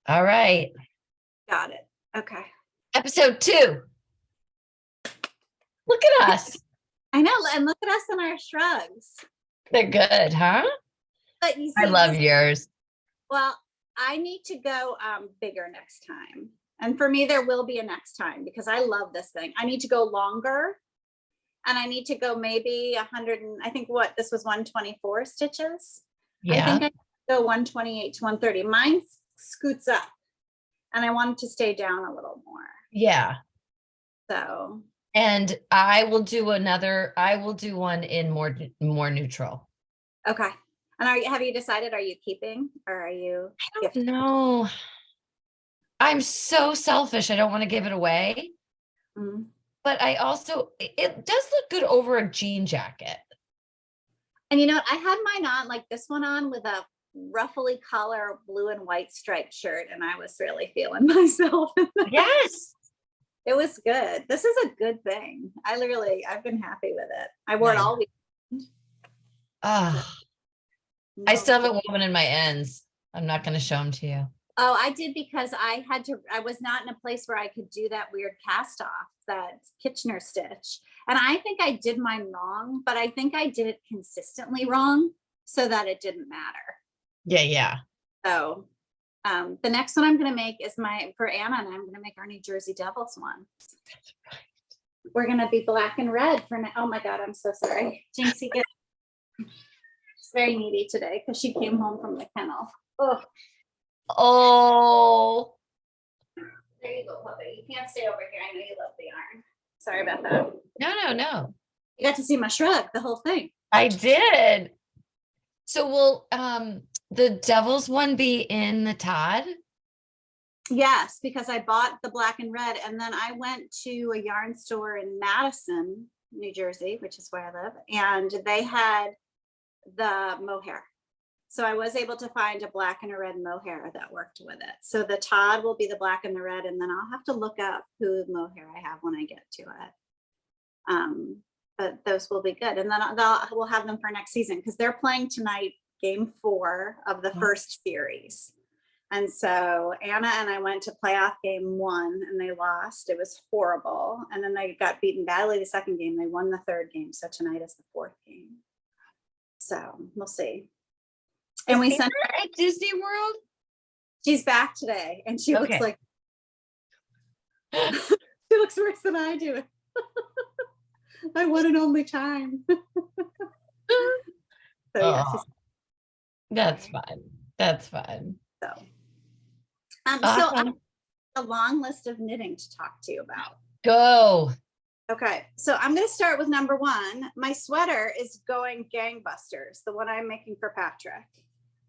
All right. Got it. Okay. Episode 2. Look at us. I know. And look at us in our shrugs. They're good, huh? But you see, I love yours. Well, I need to go bigger next time. And for me, there will be a next time because I love this thing. I need to go longer. And I need to go maybe 100 and I think this was 124 stitches. Yeah. I think I go 128 to 130. Mine scoots up and I want it to stay down a little more. Yeah. So. And I will do one in more neutral. Okay. And have you decided, are you keeping or are you? I don't know. I'm so selfish. I don't want to give it away. Mm-hmm. But it does look good over a jean jacket. And you know what? I had mine on, like this one on with a ruffly collar, blue and white striped shirt. And I was really feeling myself. Yes. It was good. This is a good thing. I've been happy with it. I wore it all week. I still have a woman in my ends. I'm not going to show them to you. Oh, I did because I was not in a place where I could do that weird cast off, that Kitchener stitch. And I think I did mine wrong, but I think I did it consistently wrong so that it didn't matter. Yeah. Yeah. So the next one I'm going to make is for Anna, and I'm going to make our New Jersey Devils one. That's right. We're going to be black and red for now. Oh my God, I'm so sorry. Jinxie she's very needy today because she came home from the kennel. Oh. There you go, puppy. You can't stay over here. I know you love the yarn. Sorry about that. No. You got to see my shrug, the whole thing. I did. So will the Devils one be in the Tod? Yes, because I bought the black and red, and then I went to a yarn store in Madison, New Jersey, which is where I live, and they had the mohair. So I was able to find a black and a red mohair that worked with it. So the Tod will be the black and the red, and then I'll have to look up who mohair I have when I get to it. But those will be good. And then we'll have them for next season because they're playing tonight, game 4 of the first series. And so Anna and I went to playoff game 1 and they lost. It was horrible. And then they got beaten badly the second game. They won the third game. So tonight is the 4th game. So we'll see. And we sent her at Disney World. She's back today, and she looks like she looks worse than I do. My one and only time. That's fun. That's fun. So I have a long list of knitting to talk to you about. Go. Okay, so I'm going to start with number 1. My sweater is going gangbusters, the one I'm making for Patrick.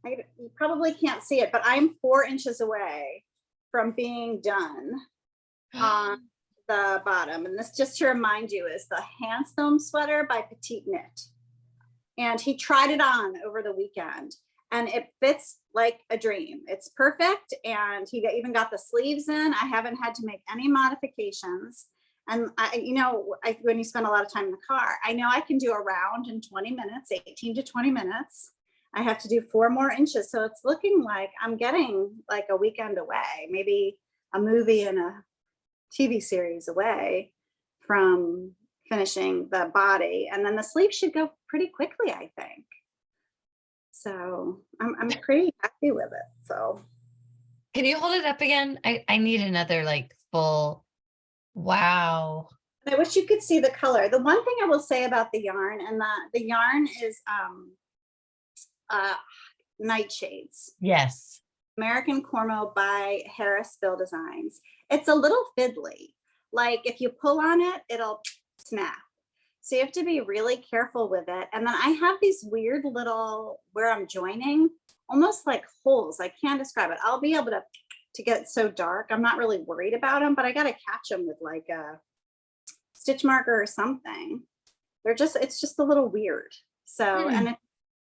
You probably can't see it, but I'm 4 inches away from being done on the bottom. And this, just to remind you, is the Hanstholm sweater by Petit Knit. And he tried it on over the weekend and it fits like a dream. It's perfect. And he even got the sleeves in. I haven't had to make any modifications. And when you spend a lot of time in the car, I know I can do a round in 20 minutes, 18 to 20 minutes. I have to do 4 more inches. So it's looking like I'm getting like a weekend away, maybe a movie and a TV series away from finishing the body. And then the sleeve should go pretty quickly, I think. So I'm pretty happy with it. So can you hold it up again? I need another like full, wow. I wish you could see the color. The one thing I will say about the yarn, and the yarn is Nightshades. Yes. American Cormo by Harrisville Designs. It's a little fiddly. Like if you pull on it, it'll snap. So you have to be really careful with it. And then I have these weird little, where I'm joining, almost like holes. I can't describe it. I'll be able to get so dark. I'm not really worried about them, but I got to catch them with like a stitch marker or something. It's just a little weird. So, and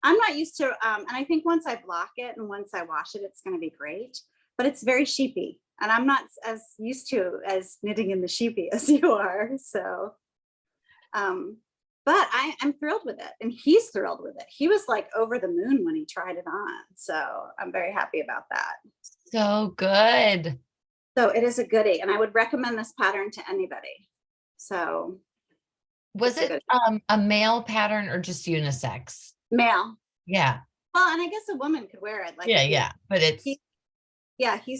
I'm not used to, and I think once I block it and once I wash it, it's going to be great, but it's very sheepy and I'm not as used to as knitting in the sheepy as you are. So, but I'm thrilled with it and he's thrilled with it. He was like over the moon when he tried it on. So I'm very happy about that. So good. So it is a goodie, and I would recommend this pattern to anybody. So Was it a male pattern or just unisex? male. Yeah. Well, and I guess a woman could wear it. Like Yeah. But it's he's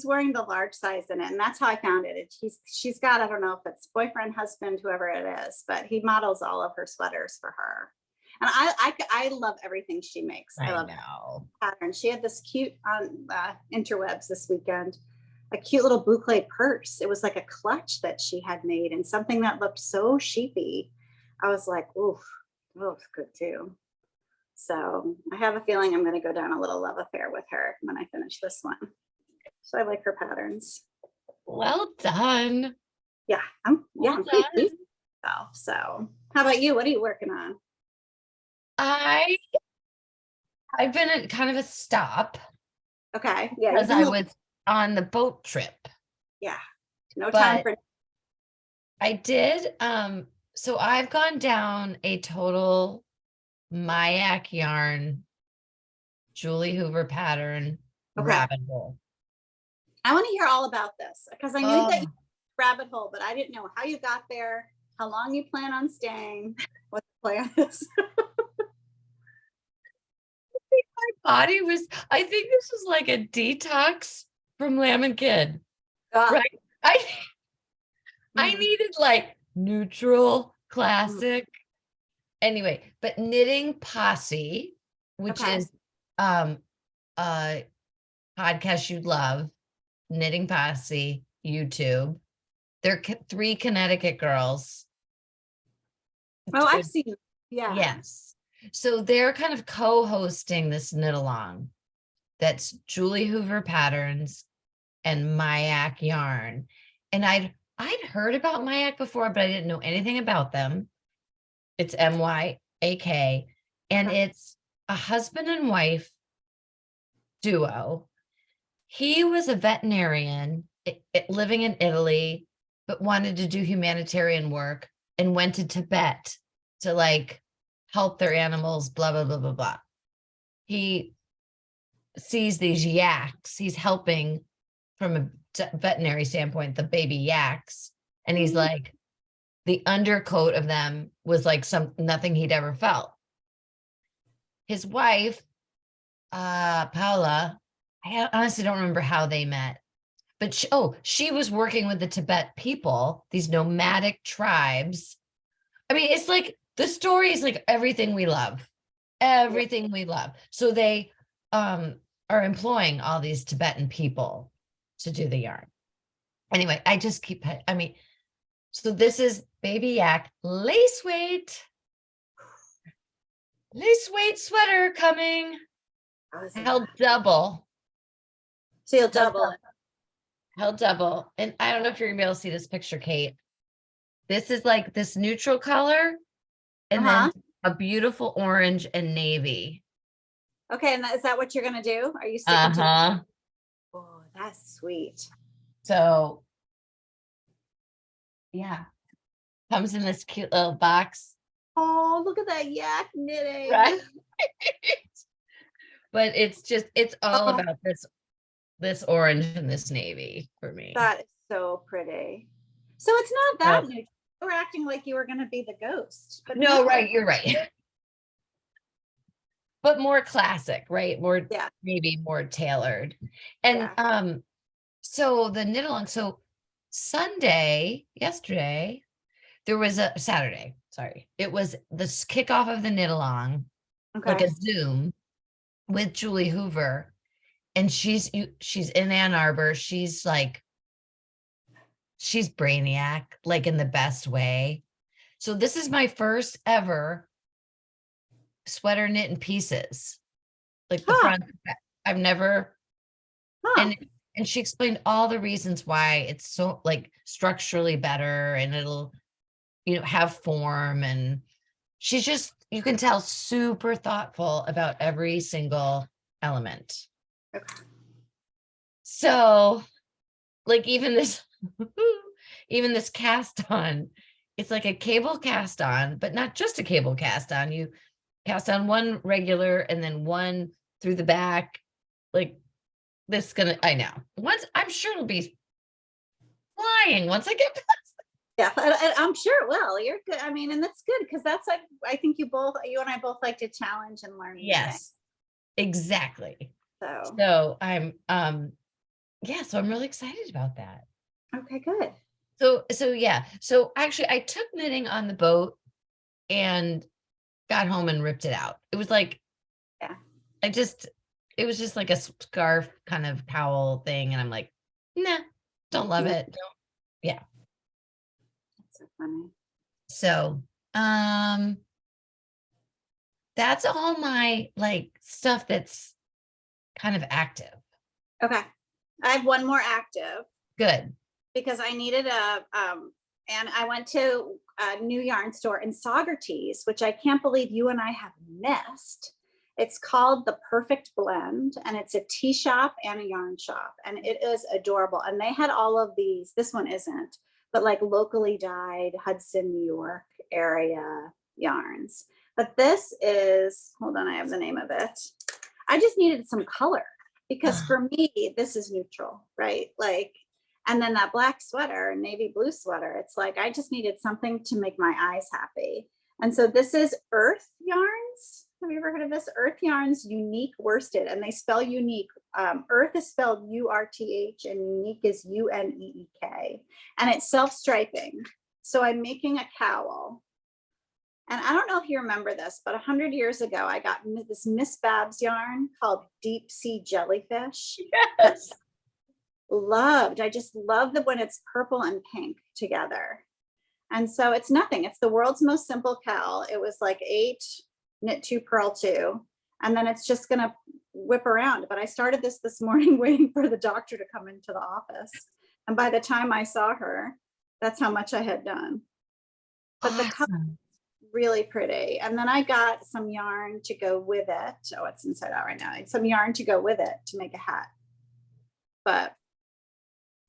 wearing the large size in it, and that's how I found it. She's got, I don't know if it's boyfriend, husband, whoever it is, but he models all of her sweaters for her. And I love everything she makes. I love know. Pattern. She had this cute on interwebs this weekend, a cute little boucle purse. It was like a clutch that she had made, and something that looked so sheepy. I was like, oof, good too. So I have a feeling I'm going to go down a little love affair with her when I finish this one. So I like her patterns. Well done. Yeah, I'm pretty pleased with myself. So how about you? What are you working on? I've been at kind of a stop. Okay. Yeah. Because I was on the boat trip. Yeah. No time for. I did. So I've gone down a total Myak yarn, Julie Hoover pattern rabbit hole. I want to hear all about this because I knew that you rabbit hole, but I didn't know how you got there, how long you plan on staying, what the plan is. Body was, I think this was like a detox from Lamb and Kid, right? I needed like neutral, classic. Anyway, but Knitting Posse, which is a podcast you'd love, Knitting Posse, YouTube. They're 3 Connecticut girls. Oh, I've seen. Yeah. Yes. So they're kind of co-hosting this knit along. That's Julie Hoover patterns and Myak yarn. And I'd heard about Myak before, but I didn't know anything about them. It's Myak, and it's a husband and wife duo. He was a veterinarian living in Italy, but wanted to do humanitarian work and went to Tibet to like help their animals, blah, blah, blah, blah, blah. He sees these yaks. He's helping from a veterinary standpoint, the baby yaks. And he's like, the undercoat of them was like nothing he'd ever felt. His wife, Paula, I honestly don't remember how they met, but she was working with the Tibet people, these nomadic tribes. I mean, it's like the story is like everything we love, So they are employing all these Tibetan people to do the yarn. Anyway, so this is baby yak lace weight sweater coming. Held double. So you'll double it. Held double. And I don't know if you're gonna be able to see this picture, Kate. This is like this neutral color and then a beautiful orange and navy. Okay, and is that what you're gonna do? Are you sticking to? Oh, that's sweet. So yeah, comes in this cute little box. Oh, look at that yak knitting. Right. But it's all about this orange and this navy for me. That is so pretty. So it's not that new. You were acting like you were going to be the ghost. But no, right, you're right. But more classic, right? Maybe more tailored. And so the knit along. So yesterday, there was a Saturday. Sorry, it was the kickoff of the knit along, like a Zoom with Julie Hoover, and she's in Ann Arbor. She's brainiac, like in the best way. So this is my first ever sweater knit in pieces, like the front. I've never, and she explained all the reasons why it's so like structurally better, and it'll have form, and she's just, you can tell, super thoughtful about every single element. So like even this cast on, it's like a cable cast on, but not just a cable cast on. You cast on one regular and then one through the back. Like I know. I'm sure it'll be flying once I get Yeah, I'm sure it will. You're good. I mean, and that's good because that's like, I think you and I both like to challenge and learn. Yes, exactly. So So I'm so I'm really excited about that. okay, good. So yeah. So actually I took knitting on the boat and got home and ripped it out. It was like, Yeah. it was just like a scarf kind of cowl thing. And I'm like, nah, don't love it. Yeah. That's so funny. So, that's all my like stuff that's kind of active. Okay. I have one more active Good. because I needed and I went to a new yarn store in Saugerties, which I can't believe you and I have missed. It's called The Perfect Blend, and it's a tea shop and a yarn shop, and it is adorable. And they had all of these, this one isn't, but like locally dyed Hudson, New York area yarns. But this is, hold on, I have the name of it. I just needed some color because for me, this is neutral, right? Like, and then that black sweater, navy blue sweater, it's like, I just needed something to make my eyes happy. And so this is Urth yarns. Have you ever heard of this? Urth yarns, Uneek worsted, and they spell Uneek. Urth is spelled U-R-T-H and Uneek is U-N-E-E-K. And it's self-striping. So I'm making a cowl. And I don't know if you remember this, but 100 years ago, I got this Miss Babs yarn called Deep Sea Jellyfish. Yes. I just love when it's purple and pink together. And so it's nothing. It's the world's most simple cowl. It was like 8 knit 2 purl 2, and then it's just gonna whip around. But I started this morning waiting for the doctor to come into the office, and by the time I saw her, that's how much I had done. But the color really pretty. And then I got some yarn to go with it. Oh, it's inside out right now. Some yarn to go with it to make a hat. But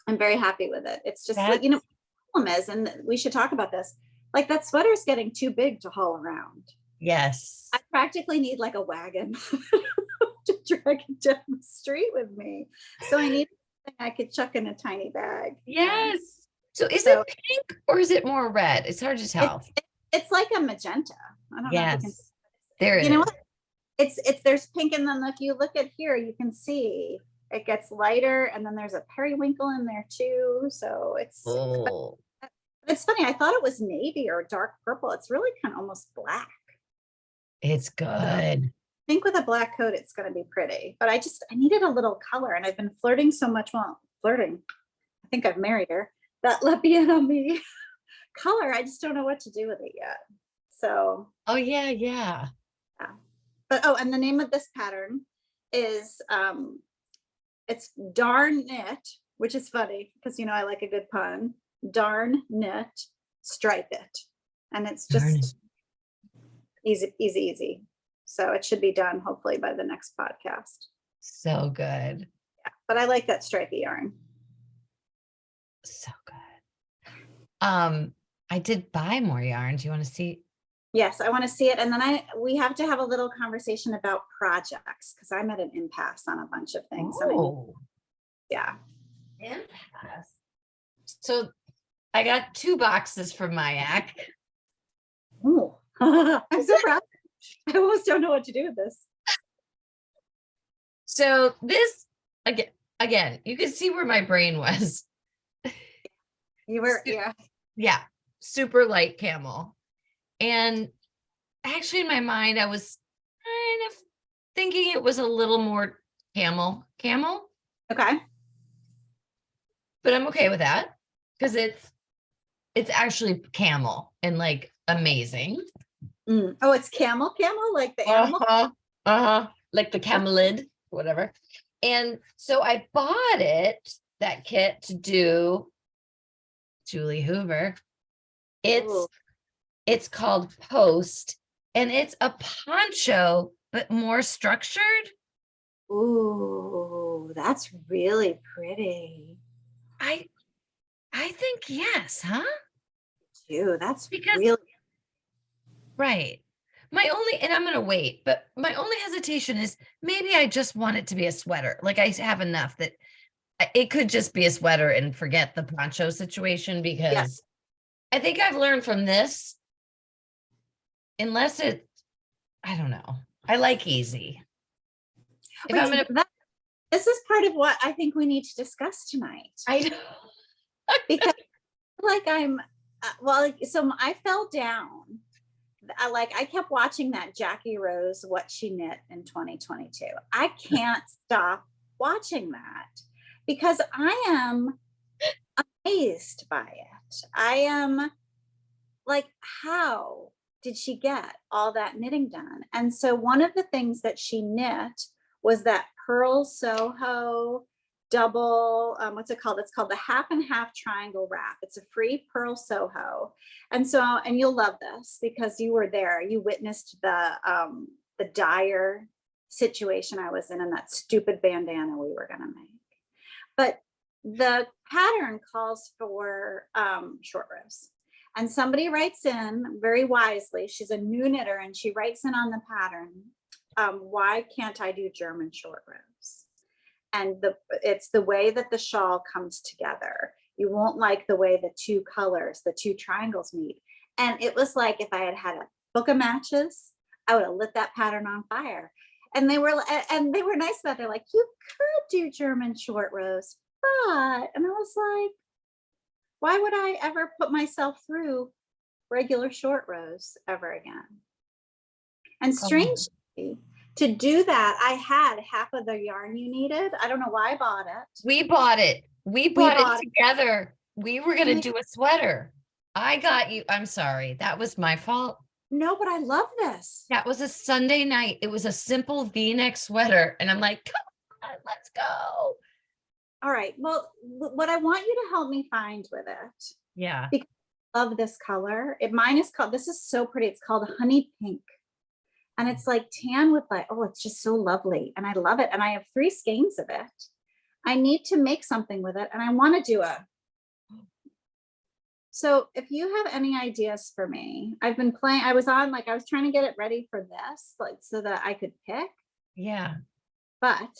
I'm very happy with it. It's just like, the problem is, and we should talk about this, like that sweater is getting too big to haul around. Yes. I practically need like a wagon to drag it down the street with me. So I need something I could chuck in a tiny bag. Yes. So is it pink or is it more red? It's hard to tell. It's like a magenta. I don't know if you can. There it is. You know what? It's there's pink, and then if you look at here, you can see it gets lighter, and then there's a periwinkle in there too. So it's funny. I thought it was navy or dark purple. It's really kind of almost black. It's good. So I think with a black coat, it's going to be pretty. But I needed a little color, and I've been flirting so much. Well, flirting. I think I've married her. That La Bien on me color. I just don't know what to do with it yet. So. Oh yeah, yeah. But and the name of this pattern is it's Darn Knit, which is funny because I like a good pun. Darn Knit, Stripe It, and it's just easy. So it should be done hopefully by the next podcast. So good. Yeah, but I like that stripy yarn. So good. I did buy more yarn. Do you want to see? Yes, I want to see it. And then we have to have a little conversation about projects because I'm at an impasse on a bunch of things. Oh, yeah. Impasse. So I got 2 boxes from Myak. Oh, I'm so proud. I almost don't know what to do with this. So this, again, you can see where my brain was. You were, yeah, super light camel. And actually in my mind, I was kind of thinking it was a little more camel. Okay. But I'm okay with that because it's actually camel and like amazing. Oh, it's camel, like the animal. Like the camelid, whatever. And so I bought that kit to do Julie Hoover. It's called Post, and it's a poncho, but more structured. Ooh, that's really pretty. I think yes, huh? Dude, that's really right. My only, and I'm going to wait, but my only hesitation is maybe I just want it to be a sweater. Like I have enough that it could just be a sweater and forget the poncho situation, Yeah. because I think I've learned from this, unless it, I don't know. I like easy. If I'm Wait, gonna, this is part of what I think we need to discuss tonight. I know. Because like I'm so I fell down. I kept watching that Jackie Rose what she knit in 2022. I can't stop watching that because I am amazed by it. I am like, how did she get all that knitting done? And so one of the things that she knit was that Purl Soho double, what's it called? It's called the half and half triangle wrap. It's a free Purl Soho. And so, and you'll love this because you were there. You witnessed the dire situation I was in and that stupid bandana we were gonna make. But the pattern calls for short rows. And somebody writes in very wisely, she's a new knitter, and she writes in on the pattern, why can't I do German short rows? And it's the way that the shawl comes together. You won't like the way the two colors, the two triangles meet. And it was like, if I had had a book of matches, I would have lit that pattern on fire. And they were nice about it. They're like, you could do German short rows, but, and I was like, why would I ever put myself through regular short rows ever again? And strangely, to do that, I had half of the yarn you needed. I don't know why I bought it. We bought it. We bought it together. We were going to do a sweater. I got you. I'm sorry. That was my fault. No, but I love this. That was a Sunday night. It was a simple V-neck sweater. And I'm like, come on, let's go. All right. Well, what I want you to help me find with it. Yeah. Because I love this color. Mine is called, this is so pretty. It's called honey pink. And it's like tan with like, oh, it's just so lovely. And I love it. And I have 3 skeins of it. I need to make something with it. And I want to do so if you have any ideas for me, I've been playing, I was trying to get it ready for this, like, so that I could pick. Yeah. But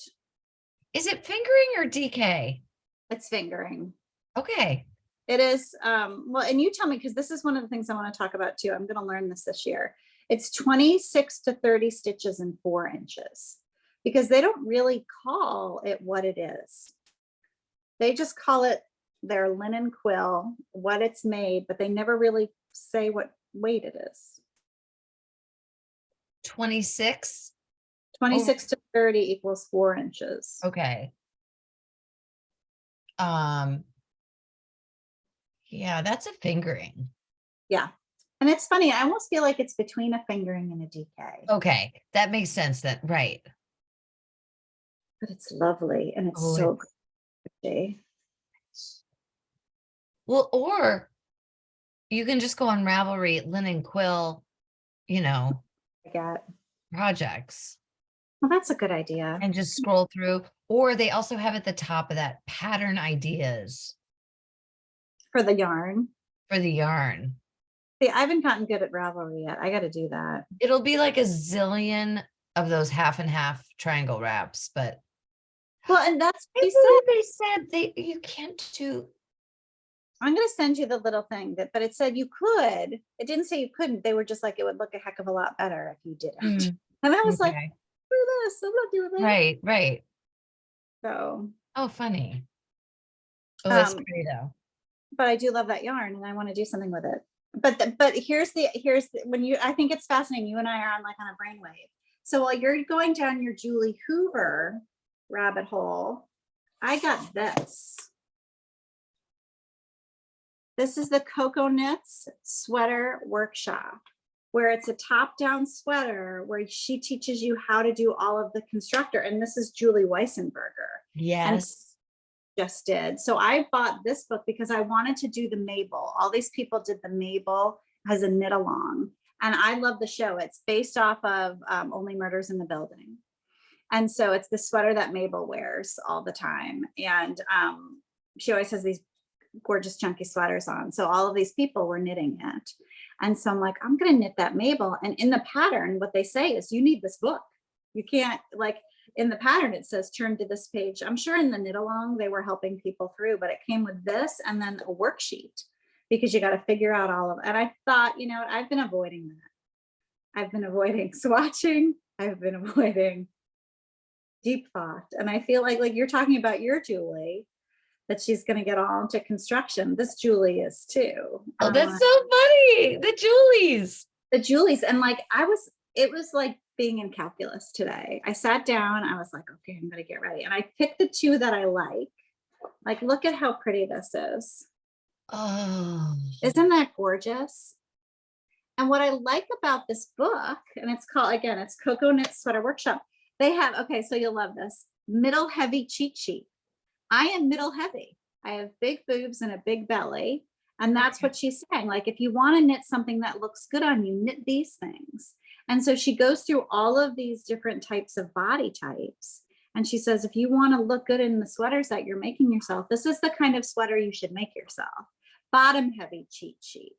is it fingering or DK? It's fingering. Okay. It is, well, and you tell me, because this is one of the things I want to talk about too. I'm going to learn this year. It's 26 to 30 stitches in 4 inches, because they don't really call it what it is. They just call it their linen quill, what it's made, but they never really say what weight it is. 26? 26 to 30 equals 4 inches. Okay. Yeah, that's a fingering. Yeah. And it's funny, I almost feel like it's between a fingering and a DK. Okay, that makes sense then, right. But it's lovely and it's so pretty. Well, or you can just go on Ravelry, linen quill, projects. Well, that's a good idea. And just scroll through. Or they also have at the top of that pattern ideas. For the yarn. For the yarn. See, I haven't gotten good at Ravelry yet. I got to do that. It'll be like a zillion of those half and half triangle wraps, but. Well, and that's what they said you can't do. I'm going to send you the little thing but it said you could. It didn't say you couldn't. They were just like, it would look a heck of a lot better if you didn't. And I was like, do this. I'm not doing that. Right. So. Oh, funny. Oh, that's pretty though. But I do love that yarn and I want to do something with it. But here's when I think it's fascinating. You and I are on a brainwave. So while you're going down your Julie Hoover rabbit hole, I got this. This is the Cocoknits sweater workshop, where it's a top-down sweater where she teaches you how to do all of the constructor. And this is Julie Weissenberger. Yes. And just did. So I bought this book because I wanted to do the Mabel. All these people did the Mabel as a knit along. And I love the show. It's based off of Only Murders in the Building. And so it's the sweater that Mabel wears all the time. And she always has these gorgeous chunky sweaters on. So all of these people were knitting it. And so I'm like, I'm going to knit that Mabel. And in the pattern, what they say is you need this book. You can't, like, in the pattern, it says turn to this page. I'm sure in the knit along, they were helping people through, but it came with this and then a worksheet because you got to figure out all of it. And I thought, you know, I've been avoiding that. I've been avoiding swatching. I've been avoiding deep thought. And I feel like you're talking about your Julie, that she's going to get all into construction. This Julie is too. Oh, that's so funny. The Julies. The Julies. And like, it was like being in calculus today. I sat down, I was like, okay, I'm going to get ready. And I picked the two that I like. Like, look at how pretty this is. Oh, Isn't that gorgeous? And what I like about this book, and it's called, again, it's Cocoknits Sweater Workshop. They have, okay, so you'll love this, middle heavy cheat sheet. I am middle heavy. I have big boobs and a big belly. And that's what she's saying. Like, if you want to knit something that looks good on you, knit these things. And so she goes through all of these different types of body types. And she says, if you want to look good in the sweaters that you're making yourself, this is the kind of sweater you should make yourself. Bottom heavy cheat sheet.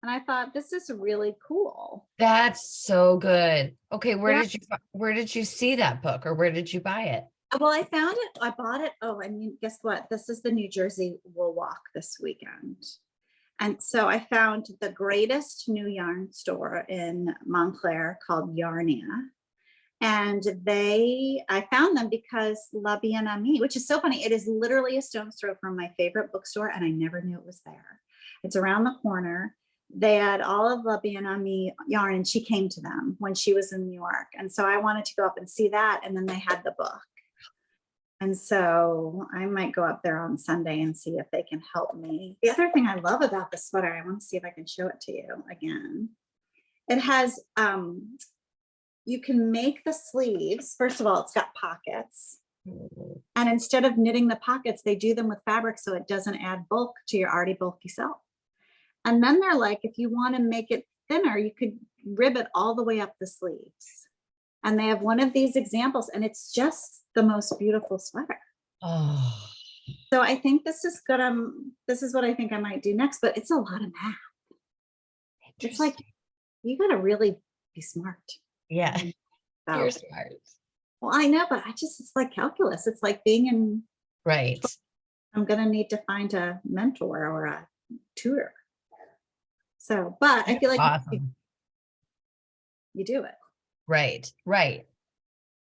And I thought, this is really cool. that's so good. Okay, where did you see that book, or where did you buy it? Well, I found it. I bought it. Oh, I mean, guess what? This is the New Jersey Wool Walk this weekend. And so I found the greatest new yarn store in Montclair called Yarnia. And I found them because Birdie and Mho Mho, which is so funny. It is literally a stone's throw from my favorite bookstore, and I never knew it was there. It's around the corner. They had all of Birdie and Mho Mho yarn, and she came to them when she was in New York. And so I wanted to go up and see that. And then they had the book. And so I might go up there on Sunday and see if they can help me. The other thing I love about the sweater, I want to see if I can show it to you again. It has, you can make the sleeves. First of all, it's got pockets. And instead of knitting the pockets, they do them with fabric so it doesn't add bulk to your already bulky self. And then they're like, if you want to make it thinner, you could rib it all the way up the sleeves. And they have one of these examples, and it's just the most beautiful sweater. Oh, So I think this is good. This is what I think I might do next, but it's a lot of math. It's like, you got to really be smart. yeah, about you're it. smart. Well, I know, but it's like calculus. It's like being in, Right. I'm going to need to find a mentor or a tutor. So, but I feel like Awesome. you do it. Right, right.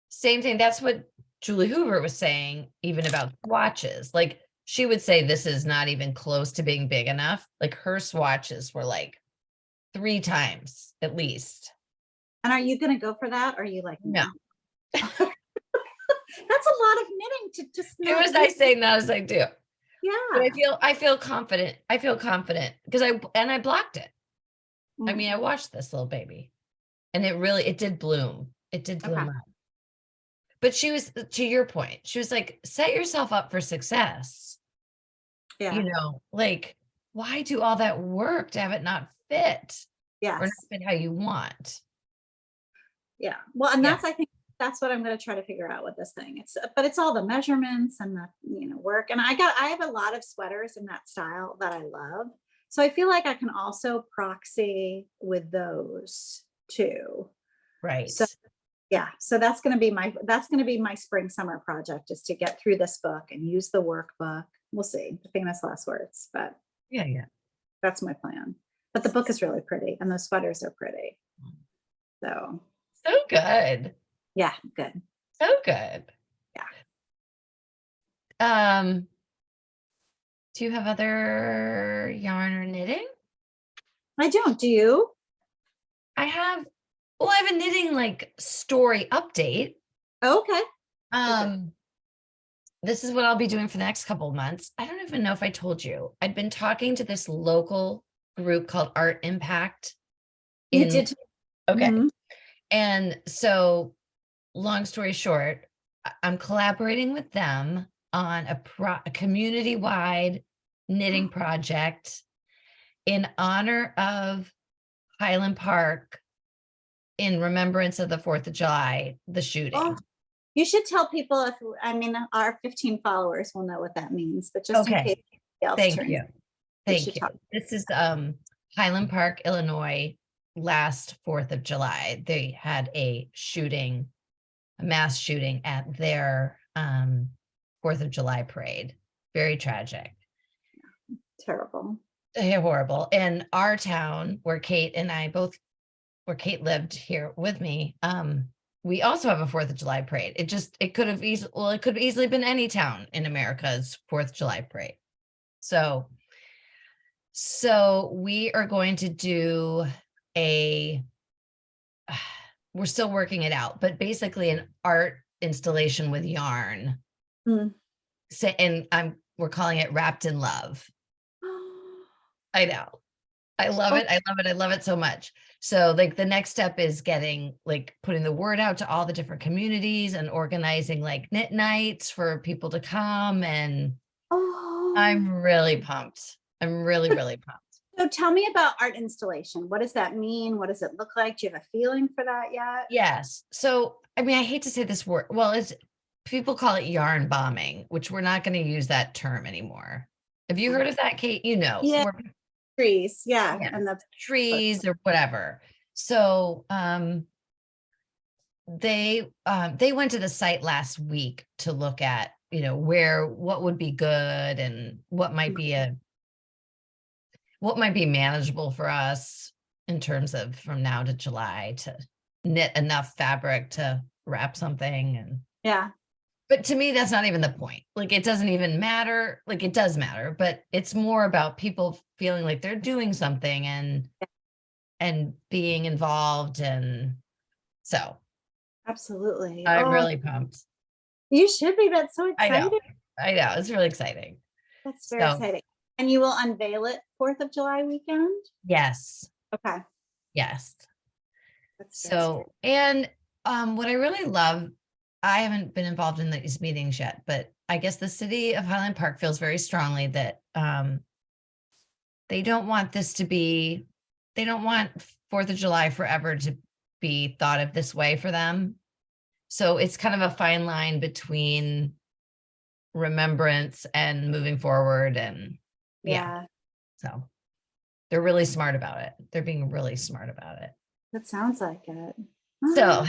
Same thing. That's what Julie Hoover was saying, even about swatches. Like, she would say this is not even close to being big enough. Like, her swatches were like 3 times at least. And are you going to go for that? Or are you like, No. That's a lot of knitting to just. Do as I say, not as I do. Yeah. But I feel confident. I feel confident because I blocked it. I mean, I watched this little baby, and it did bloom. It did bloom Okay. up. But she was, to your point, she was like, set yourself up for success. Yeah. You know, like, why do all that work to have it not fit Yes. or not fit how you want? Yeah. Well, and Yeah. I think that's what I'm going to try to figure out with this thing. But it's all the measurements and the, work. And I have a lot of sweaters in that style that I love. So I feel like I can also proxy with those too. Right. So yeah. So that's going to be my spring summer project, is to get through this book and use the workbook. We'll see, the famous last words, but yeah. that's my plan. But the book is really pretty and those sweaters are pretty. So good. yeah, good. So good. Yeah. Do you have other yarn or knitting? I don't. Do you? I have a knitting like story update. Okay. This is what I'll be doing for the next couple of months. I don't even know if I told you. I'd been talking to this local group called Art Impact. You did. Okay. Mhm. And so, long story short, I'm collaborating with them on a community-wide knitting project in honor of Highland Park, in remembrance of the 4th of July, the shooting. Oh, you should tell people our 15 followers will know what that means, but just in case. else Thank turns. you. We Thank should you. talk. This is Highland Park, Illinois, last 4th of July. They had a shooting, a mass shooting at their 4th of July parade. Very tragic. Terrible. Horrible. In our town, where Kate and I both, where Kate lived here with me, we also have a 4th of July parade. It could have easily, well, it could have easily been any town in America's 4th of July parade. So we are going to do we're still working it out, but basically an art installation with yarn. Mm. And we're calling it Wrapped in Love. I know. I love it. I love it. I love it so much. So like the next step is putting the word out to all the different communities and organizing like knit nights for people to come. And I'm really pumped. I'm really, really pumped. So tell me about art installation. What does that mean? What does it look like? Do you have a feeling for that yet? Yes. So, I mean, I hate to say this word. Well, people call it yarn bombing, which we're not going to use that term anymore. Have you heard of that, Kate? You know, Yeah. Trees. Yeah. Yeah, And the trees or whatever. So, they went to the site last week to look at, what would be good and what might be manageable for us in terms of from now to July to knit enough fabric to wrap something. And yeah. but to me, that's not even the point. Like, it doesn't even matter. Like, it does matter, but it's more about people feeling like they're doing something and being involved. And so Absolutely. I'm really pumped. You should be. That's so exciting. I know. It's really exciting. That's very exciting. And you will unveil it 4th of July weekend? Yes. Okay. Yes. That's and what I really love, I haven't been involved in these meetings yet, but I guess the city of Highland Park feels very strongly that they don't want 4th of July forever to be thought of this way for them. So it's kind of a fine line between remembrance and moving forward. And yeah. So they're really smart about it. They're being really smart about it. That sounds like it. So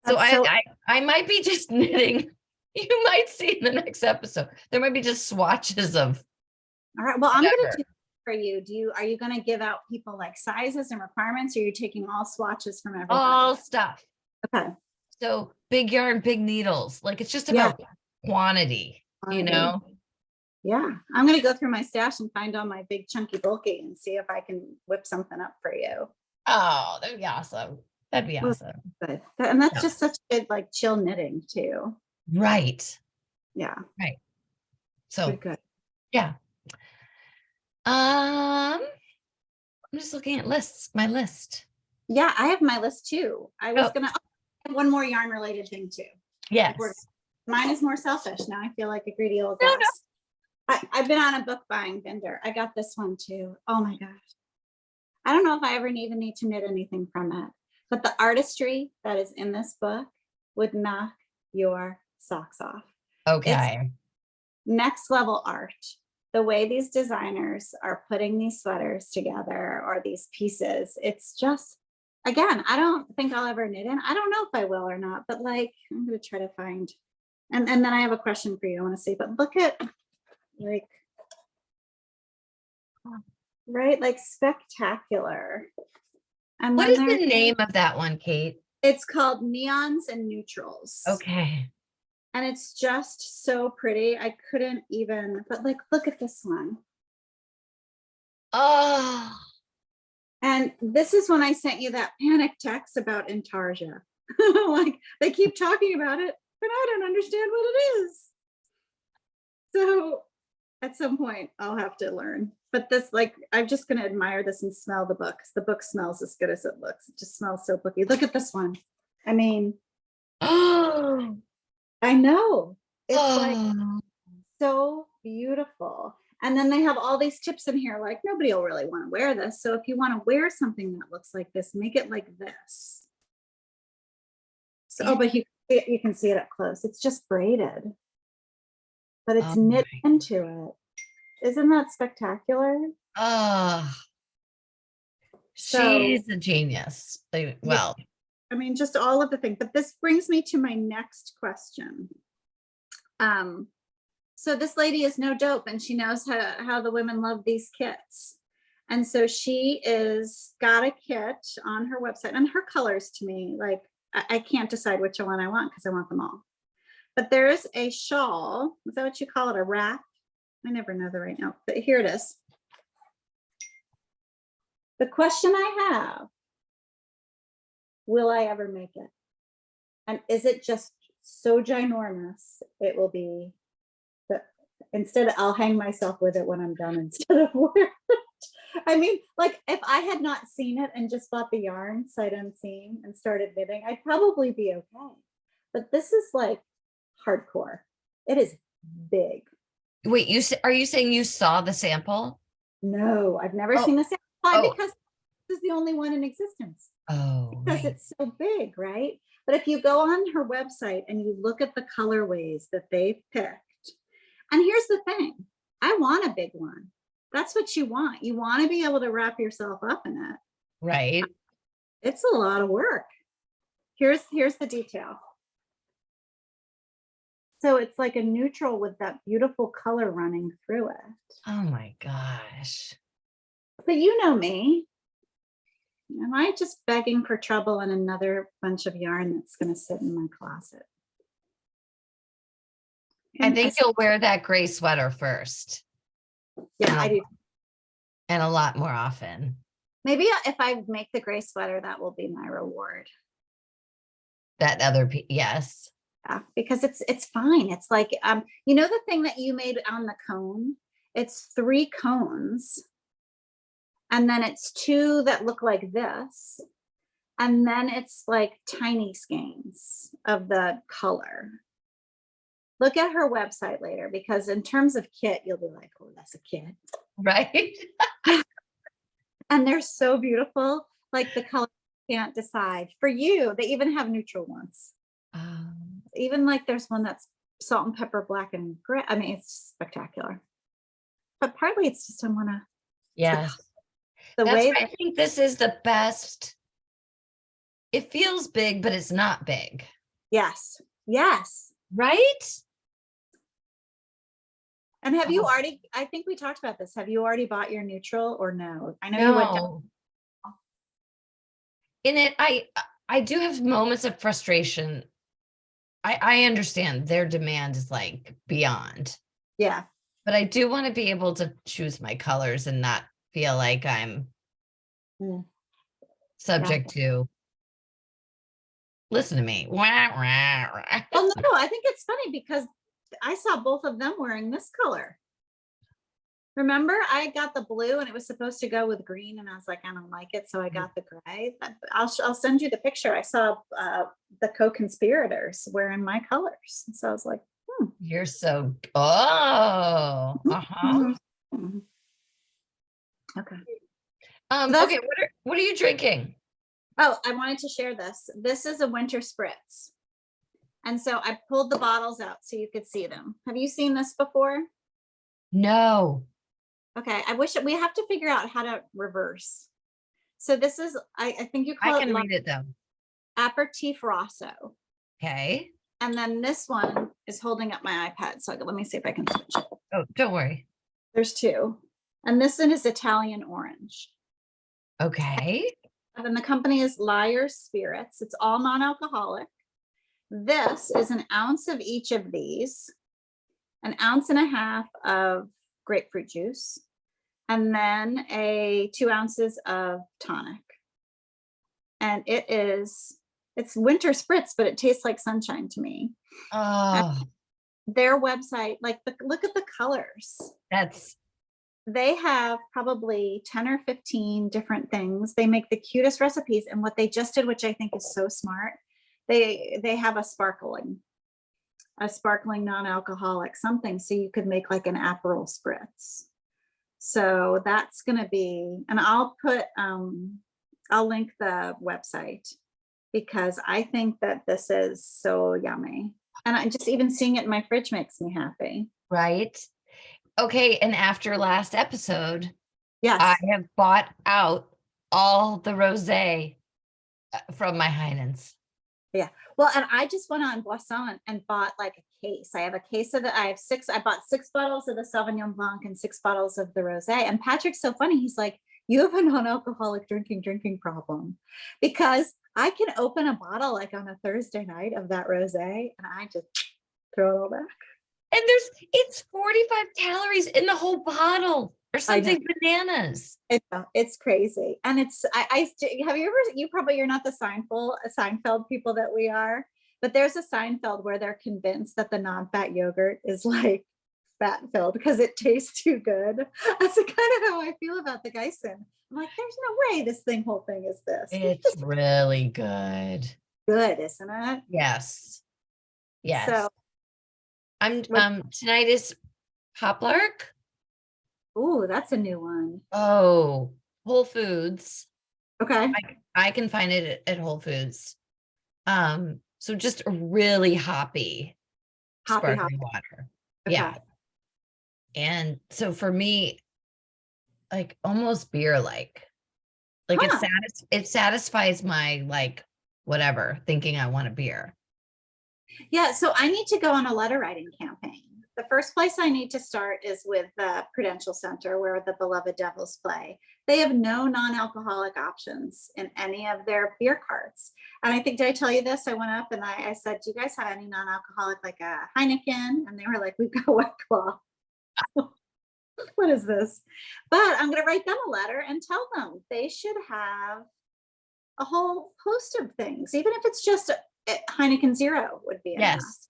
I might be just knitting. You might see in the next episode. There might be just swatches of. All right. Well, I'm going to do for you. Are you going to give out people like sizes and requirements, or are you taking all swatches from everybody? All stuff. Okay. So big yarn, big needles. Like, it's just about quantity, Yeah. I'm going to go through my stash and find all my big chunky bulky and see if I can whip something up for you. Oh, that'd be awesome. That'd be awesome. Good. And that's just such good, like, chill knitting too. Right. Yeah. Right. So good. Yeah. I'm just looking at my list. Yeah, I have my list too. I was gonna have one more yarn related thing too. Yes. Mine is more selfish. Now I feel like a greedy old gas. No. I've been on a book buying bender. I got this one too. Oh my gosh. I don't know if I ever even need to knit anything from it, but the artistry that is in this book would knock your socks off. Okay. It's next level art. The way these designers are putting these sweaters together or these pieces, it's just, again, I don't think I'll ever knit in. I don't know if I will or not, but like, I'm going to try to find, and then I have a question for you. I want to see, but look at like, right, like spectacular. And what is the name of that one, Kate? It's called Neons and Neutrals. Okay. And it's just so pretty. I couldn't even, but like, look at this one. Oh. And this is when I sent you that panic text about Intarsia. Like, they keep talking about it, but I don't understand what it is. So at some point I'll have to learn. But this, like, I'm just going to admire this and smell the book. The book smells as good as it looks. It just smells so booky. Look at this one. I mean, oh, I know. It's like so beautiful. And then they have all these tips in here, like nobody will really want to wear this. So if you want to wear something that looks like this, make it like this. So, but you can see it up close. It's just braided, but it's knit into it. Isn't that spectacular? Oh, So, she's a genius. Well, I mean, just all of the things. But this brings me to my next question. So this lady is no dope, and she knows how the women love these kits. And so she is got a kit on her website, and her colors to me, like I can't decide which one I want because I want them all. But there's a shawl. Is that what you call it? A wrap? I never know the right note, but here it is. The question I have, will I ever make it? And is it just so ginormous? It will be the, instead I'll hang myself with it when I'm done instead of wear it. I mean, like if I had not seen it and just bought the yarn sight unseen and started knitting, I'd probably be okay. But this is like hardcore. It is big. wait, are you saying you saw the sample? No, I've never seen this because this is the only one in existence. Oh, Because it's so big, right? But if you go on her website and you look at the colorways that they've picked, and here's the thing, I want a big one. That's what you want. You want to be able to wrap yourself up in it. right. It's a lot of work. Here's the detail. So it's like a neutral with that beautiful color running through it. Oh my gosh. But you know me. Am I just begging for trouble and another bunch of yarn that's going to sit in my closet? I think you'll wear that gray sweater first. Yeah, I do. And a lot more often. Maybe if I make the gray sweater, that will be my reward. That other, yes. Yeah, because it's fine. It's like, you know, the thing that you made on the cone, it's 3 cones. And then it's 2 that look like this. And then it's like tiny skeins of the color. Look at her website later, because in terms of kit, you'll be like, oh, that's a kit. Right. And they're so beautiful. Like the color can't decide. For you, they even have neutral ones. Even like there's one that's salt and pepper, black and gray. I mean, it's spectacular. But partly it's just I want to. Yes. The way I think this is the best. It feels big, but it's not big. Yes. Yes. Right? And have you already, I think we talked about this. Have you already bought your neutral or no? I know you went down. In it, I do have moments of frustration. I understand their demand is like beyond. Yeah. But I do want to be able to choose my colors and not feel like I'm subject to, listen to me. Well, no, I think it's funny because I saw both of them wearing this color. Remember, I got the blue and it was supposed to go with green, and I was like, I don't like it, so I got the gray. I'll send you the picture. I saw the co-conspirators wearing my colors, so I was like, you're so okay. Okay, what are you drinking? Oh, I wanted to share this. This is a winter spritz. And so I pulled the bottles out so you could see them. Have you seen this before? No. Okay, I wish we have to figure out how to reverse. So this is, I think you call it. I can read it though. Aperitif Rosso. Okay. And then this one is holding up my iPad. So let me see if I can switch it. Oh, don't worry. There's 2. And this one is Italian orange. Okay. And the company is Lyre Spirits. It's all non-alcoholic. This is an ounce of each of these, an ounce and a half of grapefruit juice, and then 2 ounces of tonic. And it's winter spritz, but it tastes like sunshine to me. Oh, their website, like look at the colors. They have probably 10 or 15 different things. They make the cutest recipes. And what they just did, which I think is so smart, they have a sparkling non-alcoholic something, so you could make like an Aperol spritz. So that's going to be, and I'll link the website because I think that this is so yummy. And I just even seeing it in my fridge makes me happy. right. Okay, and after last episode, Yes. I have bought out all the rosé from my Heinens. Yeah. Well, and I just went on Boisson and bought like a case. I have a case of I bought 6 bottles of the Sauvignon Blanc and 6 bottles of the rosé. And Patrick's so funny. He's like, you have a non-alcoholic drinking problem, because I can open a bottle like on a Thursday night of that rosé and I just throw it all back. And it's 45 calories in the whole bottle or something bananas. It's crazy. And it's, have you ever, you're not the Seinfeld people that we are, but there's a Seinfeld where they're convinced that the non-fat yogurt is like fat filled because it tastes too good. That's kind of how I feel about the Geisen. I'm like, there's no way this whole thing is this. It's really good. Good, isn't it? Yes. Yes. So I'm tonight is Poplark. Oh, that's a new one. Oh, Whole Foods. Okay. I can find it at Whole Foods. So just a really hoppy sparkling water. Okay. Yeah. And so for me, like almost beer like it satisfies my like whatever thinking I want a beer. Yeah, so I need to go on a letter writing campaign. The first place I need to start is with the Prudential Center, where the Beloved Devils play. They have no non-alcoholic options in any of their beer carts. And I think, did I tell you this? I went up and I said, do you guys have any non-alcoholic, like a Heineken? And they were like, we've got White Claw. What is this? But I'm going to write them a letter and tell them they should have a whole host of things, even if it's just Heineken Zero would be enough. Yes.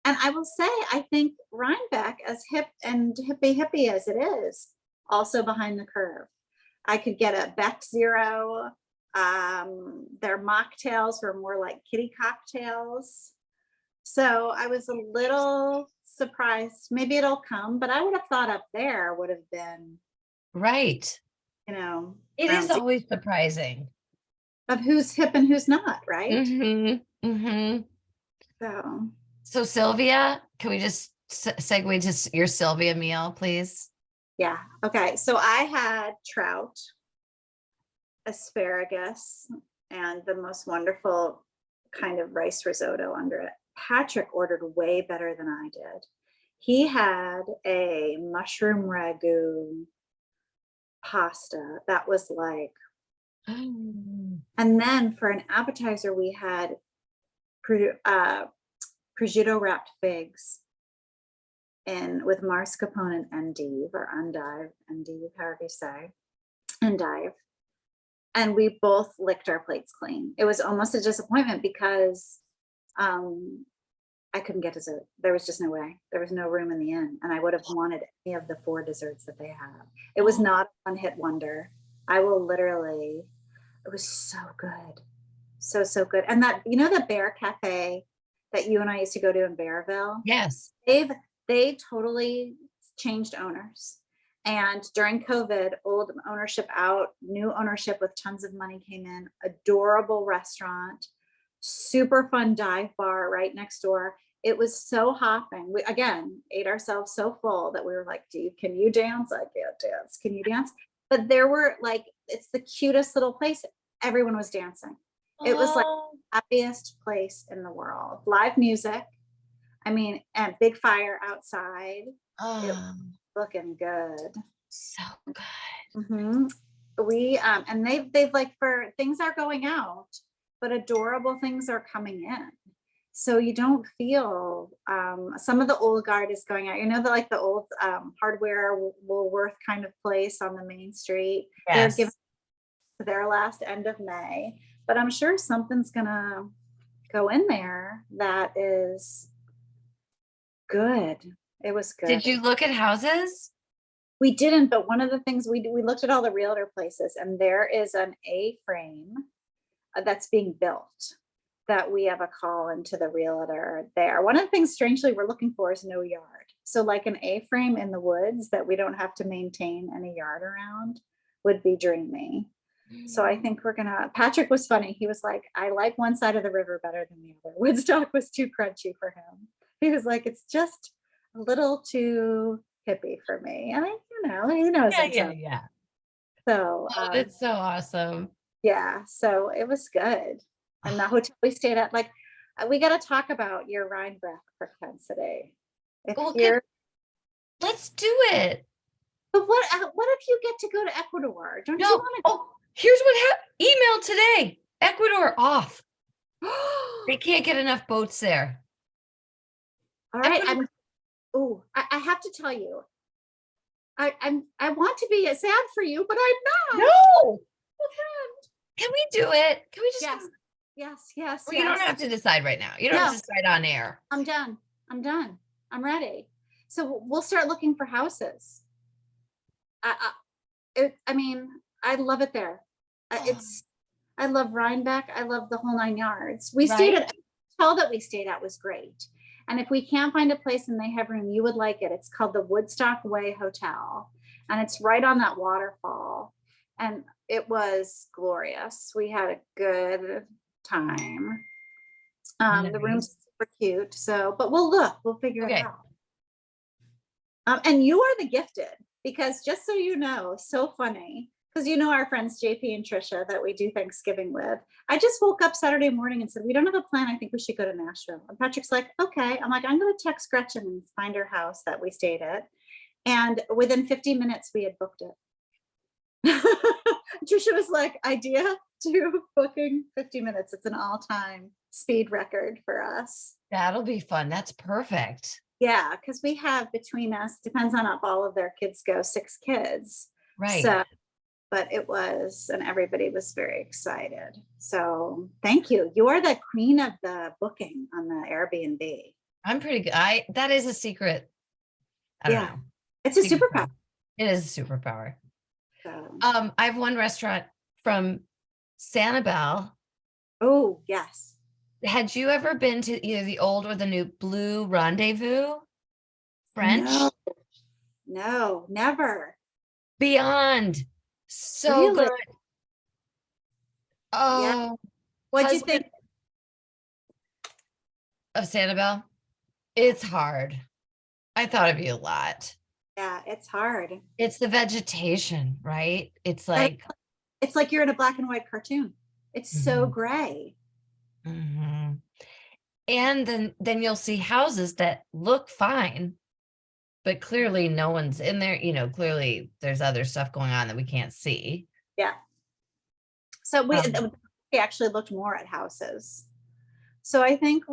And I will say, I think Rhinebeck, as hip and hippie as it is, also behind the curve. I could get a Beck Zero. Their mocktails were more like kitty cocktails. So I was a little surprised. Maybe it'll come, but I would have thought up there would have been right. You know, it is always surprising of who's hip and who's not, right? Mm-hmm. Mm-hmm. So Sylvia, can we just segue to your Sylvia meal, please? Yeah. Okay. So I had trout, asparagus, and the most wonderful kind of rice risotto under it. Patrick ordered way better than I did. He had a mushroom ragu pasta that was like, and then for an appetizer, we had prosciutto wrapped figs and with mascarpone and endive or endive, however you say, endive. And we both licked our plates clean. It was almost a disappointment because I couldn't get dessert. There was just no way. There was no room in the inn. And I would have wanted any of the 4 desserts that they have. It was not a one-hit wonder. I will literally, it was so good. So good. And that, you know, the Bear Cafe that you and I used to go to in Bearville? Yes. They totally changed owners. And during COVID, old ownership out, new ownership with tons of money came in, adorable restaurant, super fun dive bar right next door. It was so hopping. We, again, ate ourselves so full that we were like, can you dance? I can't dance. Can you dance? But there were like, it's the cutest little place. Everyone was dancing. It was like the happiest place in the world. Live music. I mean, and big fire outside. Looking good. So good. Mm-hmm. We and they've like, for things are going out, but adorable things are coming in. So you don't feel some of the old guard is going out. You know, like the old hardware Woolworth kind of place on the main street. Yes. They're giving their last end of May, but I'm sure something's gonna go in there that is good. It was good. Did you look at houses? We didn't, but one of the things we looked at all the realtor places, and there is an A-frame that's being built that we have a call into the realtor there. One of the things strangely we're looking for is no yard. So like an A-frame in the woods that we don't have to maintain any yard around would be dreamy. So I think we're gonna, Patrick was funny. He was like, I like one side of the river better than the other. Woodstock was too crunchy for him. He was like, it's just a little too hippie for me. And he knows Yeah, it. yeah. So Oh, that's so awesome. yeah, so it was good. And the hotel we stayed at, like, we got to talk about your Rhinebeck propensity. If Well, you're, let's do it. but what if you get to go to Ecuador? Don't you No. want Oh, here's what happened. Email today. Ecuador off. to? They can't get enough boats there. All right, Ecuador. I have to tell you, I want to be sad for you, but I'm not. No. A friend. Can we do it? Can we just? Yes. Well, you don't have to decide right now. You don't have to decide on air. I'm done. I'm ready. So we'll start looking for houses. I mean, I love it there. I love Rhinebeck. I love the whole 9 yards. We stayed at the hotel that we stayed at was great. And if we can't find a place and they have room, you would like it. It's called the Woodstock Way Hotel. And it's right on that waterfall. And it was glorious. We had a good time. The room's super cute. So, but we'll figure it out. And you are the gifted, because just so you know, so funny, because our friends JP and Trisha that we do Thanksgiving with. I just woke up Saturday morning and said, we don't have a plan. I think we should go to Nashville. And Patrick's like, okay. I'm like, I'm going to text Gretchen and find her house that we stayed at. And within 50 minutes, we had booked it. Trisha was like, idea to booking 50 minutes. It's an all-time speed record for us. That'll be fun. That's perfect. Yeah, because we have between us, depends on if all of their kids go, 6 kids. Right. So, but it was, and everybody was very excited. So thank you. You are the queen of the booking on the Airbnb. I'm pretty good. That is a secret. I don't know. It's a superpower. It is a superpower. So. I have one restaurant from Sanibel. Oh, yes. Had you ever been to either the old or the new Blue Rendezvous? French? No, never. Beyond. So Really? good. Oh. Yeah. What'd you think of Sanibel? It's hard. I thought of you a lot. Yeah, it's hard. It's the vegetation, right? It's like you're in a black and white cartoon. It's so gray. Mm-hmm. And then you'll see houses that look fine, but clearly no one's in there. Clearly there's other stuff going on that we can't see. Yeah. So we actually looked more at houses. So I think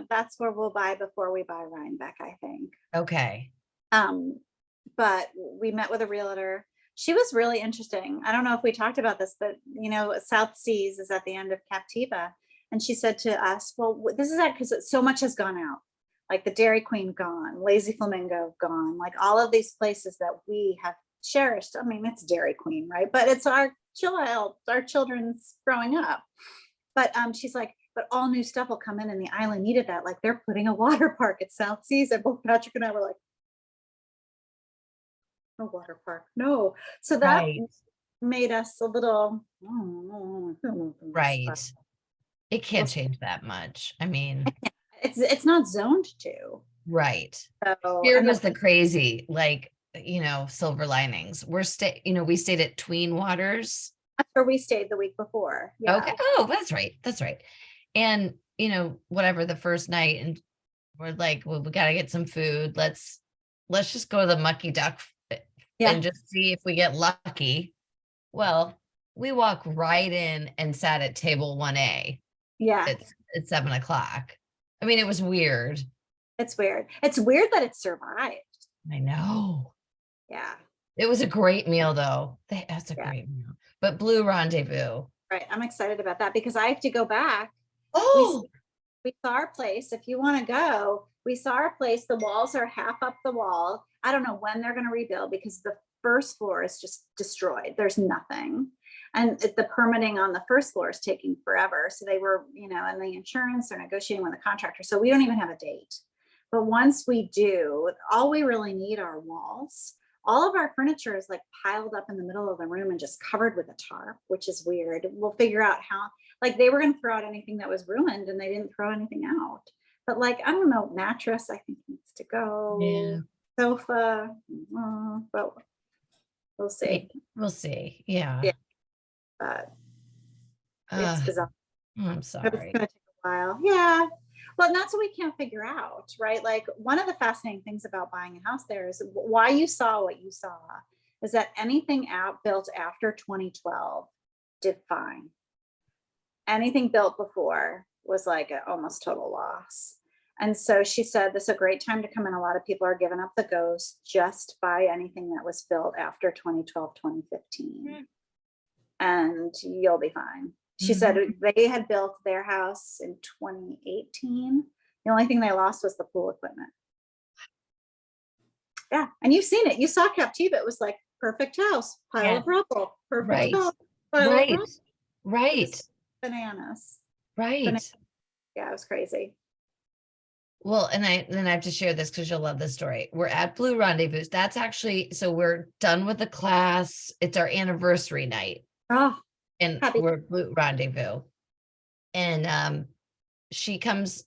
that's where we'll buy before we buy Rhinebeck, I think. Okay. But we met with a realtor. She was really interesting. I don't know if we talked about this, but South Seas is at the end of Captiva. And she said to us, well, this is that because so much has gone out, like the Dairy Queen gone, Lazy Flamingo gone, like all of these places that we have cherished. I mean, it's Dairy Queen, right? But it's our children's growing up. But she's like, but all new stuff will come in and the island needed that. Like they're putting a water park at South Seas. And both Patrick and I were like, no water park, no. So that made us a little, right. It can't change that much. I mean, it's not zoned to. Right. So here was the crazy, silver linings. We stayed at Tween Waters. That's where we stayed the week before. Yeah. Okay. Oh, that's right. And whatever, the first night, and we're like, well, we got to get some food. Let's just go to the Mucky Duck and just see if we get lucky. Well, we walk right in and sat at table 1A. Yeah. It's 7:00. I mean, it was weird. It's weird. It's weird that it survived. I know. Yeah. It was a great meal though. That's a great meal. But Blue Rendezvous. Right. I'm excited about that because I have to go back. Oh, we saw our place. If you want to go, we saw our place. The walls are half up the wall. I don't know when they're going to rebuild because the first floor is just destroyed. There's nothing. And the permitting on the first floor is taking forever. So they were, and the insurance, they're negotiating with the contractor. So we don't even have a date. But once we do, all we really need are walls. All of our furniture is like piled up in the middle of the room and just covered with a tarp, which is weird. We'll figure out how, they were going to throw out anything that was ruined and they didn't throw anything out. But I don't know, mattress, I think needs to go. Yeah. sofa, but we'll see. We'll see. Yeah. Yeah. But it's bizarre. I'm It's sorry. going to take a while. Yeah. Well, and that's what we can't figure out, right? Like one of the fascinating things about buying a house there is why you saw what you saw is that anything built after 2012 did fine. Anything built before was like an almost total loss. And so she said, this is a great time to come in. A lot of people are giving up the ghost. Just buy anything that was built after 2012, 2015. And you'll be fine. She said they had built their house in 2018. The only thing they lost was the pool equipment. Yeah. And you've seen it. You saw Captiva. It was like perfect house, pile of rubble, perfect house, pile of rubble. Right. Bananas. Right. Bananas. Yeah, it was crazy. Well, and then I have to share this because you'll love this story. We're at Blue Rendezvous. That's actually, so we're done with the class. It's our anniversary night. Oh, and we're at Blue Rendezvous. And she comes,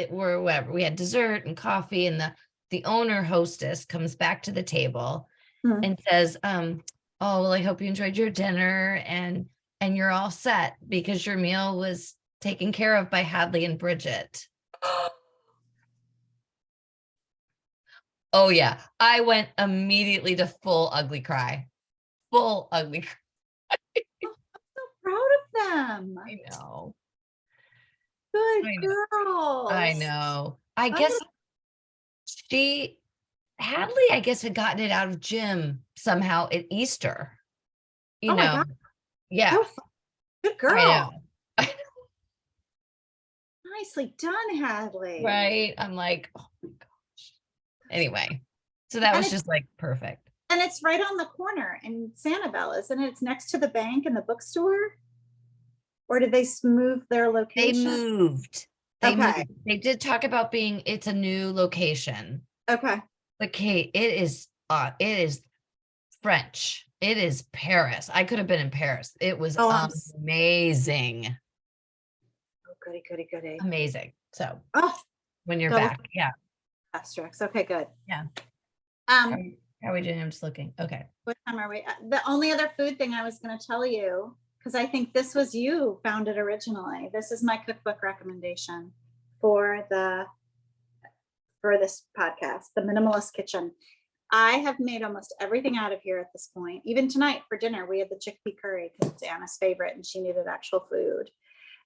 we're whatever. We had dessert and coffee, and the owner hostess comes back to the table and says, oh, well, I hope you enjoyed your dinner and you're all set because your meal was taken care of by Hadley and Bridget. Oh yeah, I went immediately to full ugly cry. Full ugly cry. I'm so proud of them. I know. Good girls. I know. I guess Hadley, I guess, had gotten it out of gym somehow at Easter. You know. My God. Yeah. Oh, good girl. I know. Nicely done, Hadley. Right. I'm like, oh my gosh. Anyway, so that was just like perfect. And it's right on the corner in Sanibel, isn't it? It's next to the bank and the bookstore. Or did they move their location? They moved. They did talk about it's a new location. Okay. But Kate, it is French. It is Paris. I could have been in Paris. It was amazing. Oh, goody. Amazing. So when you're go back, yeah. Asterisks. Okay, good. Yeah. How are we doing? I'm just looking. Okay. What time are we? The only other food thing I was going to tell you, because I think this was you found it originally. This is my cookbook recommendation for this podcast, The Minimalist Kitchen. I have made almost everything out of here at this point. Even tonight for dinner, we had the chickpea curry because it's Anna's favorite and she needed actual food.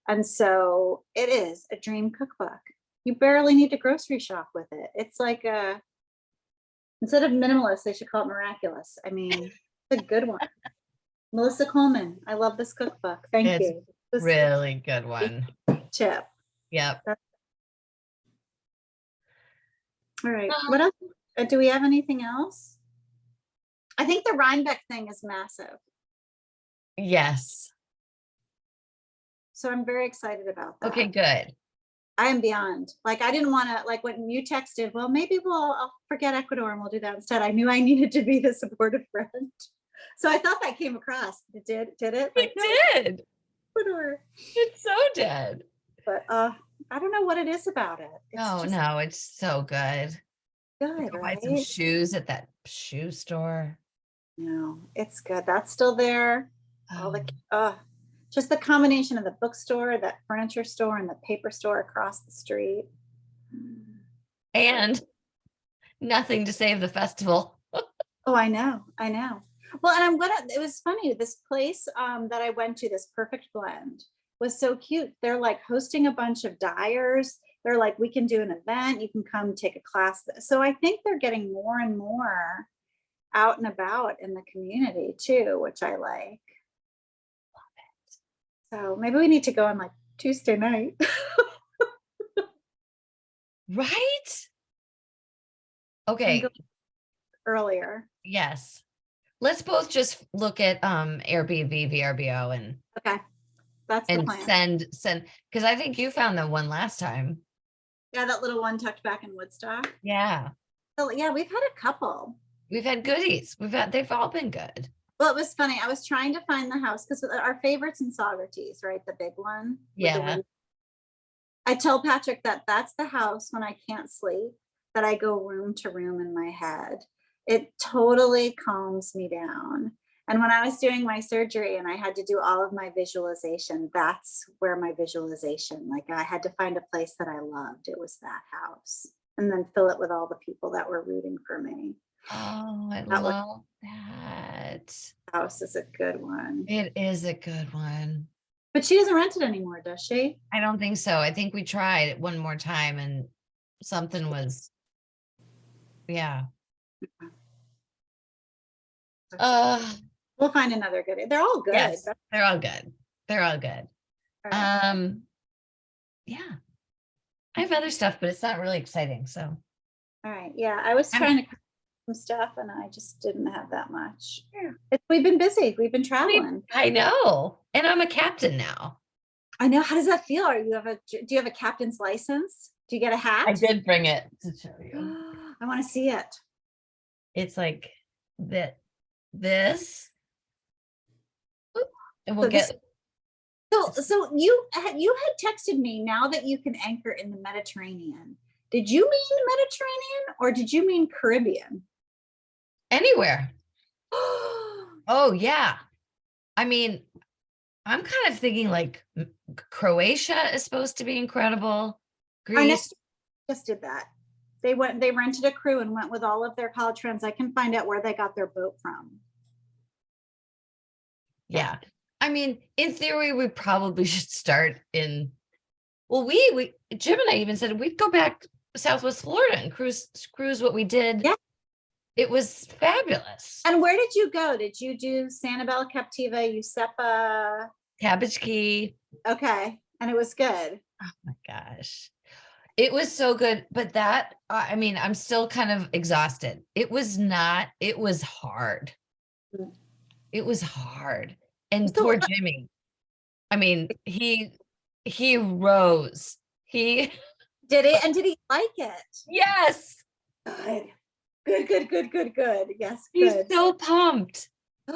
And so it is a dream cookbook. You barely need to grocery shop with it. It's like instead of minimalist, they should call it miraculous. I mean, it's a good one. Melissa Coleman, I love this cookbook. Thank you. This really good one. Tip. Yep. All right. What else? Do we have anything else? I think the Rhinebeck thing is massive. Yes. So I'm very excited about that. Okay, good. I am beyond. Like, I didn't want to, like when you texted, well, maybe I'll forget Ecuador and we'll do that instead. I knew I needed to be the supportive friend. So I thought that came across. It did it? Like, it did. Ecuador. It so did. But I don't know what it is about it. No, it's so good. Good, right? Buy some shoes at that shoe store. No, it's good. That's still there. All the just the combination of the bookstore, that furniture store, and the paper store across the street. And nothing to save the festival. Oh, I know. Well, and it was funny. This place that I went to, this Perfect Blend, was so cute. They're like hosting a bunch of dyers. They're like, we can do an event. You can come take a class. So I think they're getting more and more out and about in the community too, which I like. Love it. So maybe we need to go on like Tuesday night. Right? Okay. Earlier. Yes. Let's both just look at Airbnb, VRBO, and okay. That's the plan. Send because I think you found the one last time. Yeah, that little one tucked back in Woodstock. Yeah. So yeah, we've had a couple. We've had goodies. They've all been good. Well, it was funny. I was trying to find the house because our favorites in Socrates, right? The big one. Yeah. I tell Patrick that that's the house when I can't sleep that I go room to room in my head. It totally calms me down. And when I was doing my surgery and I had to do all of my visualization, that's where my visualization, like I had to find a place that I loved. It was that house. And then fill it with all the people that were rooting for me. Oh, I That love that. house is a good one. It is a good one. But she doesn't rent it anymore, does she? I don't think so. I think we tried it one more time and something was, yeah. We'll find another good. They're all good. Yes, they're all good. They're all good. All right. Yeah. I have other stuff, but it's not really exciting. So, All right. Yeah, I was I'm- trying to cook some stuff and I just didn't have that much. Yeah. We've been busy. We've been traveling. I know. And I'm a captain now. I know. How does that feel? Do you have a captain's license? Do you get a hat? I did bring it to show you. I want to see it. It's like this. And we'll So get So you had texted me, now that you can anchor in the Mediterranean. Did you mean Mediterranean or did you mean Caribbean? anywhere. Oh, yeah. I mean, I'm kind of thinking like Croatia is supposed to be incredible. Our Greece. next just did that. They rented a crew and went with all of their college friends. I can find out where they got their boat from. Yeah. I mean, in theory, we probably should start in, well, we Jim and I even said we'd go back Southwest Florida and cruise what we did. Yeah. It was fabulous. And where did you go? Did you do Sanibel, Captiva, Usepa? Cabbage Key. Okay. And it was good. Oh my gosh. It was so good. But that, I mean, I'm still kind of exhausted. It was hard. Mm. It was hard. And So- poor Jimmy. I mean, he rose. He Did it? And did he like it? yes. Good. Yes, He's good. so pumped.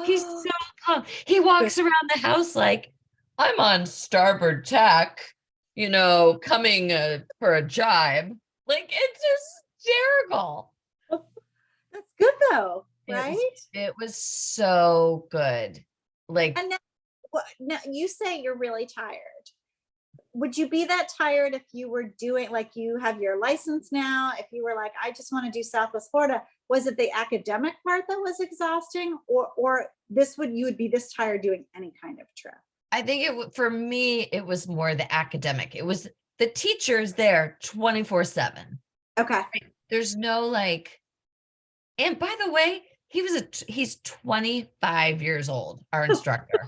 He's so pumped. He walks around the house like, I'm on starboard tack, coming for a jibe. Like, it's hysterical. That's good though, right? It was so good. Like, And now you say you're really tired. Would you be that tired if you were doing, like, you have your license now, if you were like, I just want to do Southwest Florida? Was it the academic part that was exhausting, or you would be this tired doing any kind of trip? I think for me, it was more the academic. It was the teachers there 24/7. Okay. There's no like, and by the way, he's 25 years old, our instructor.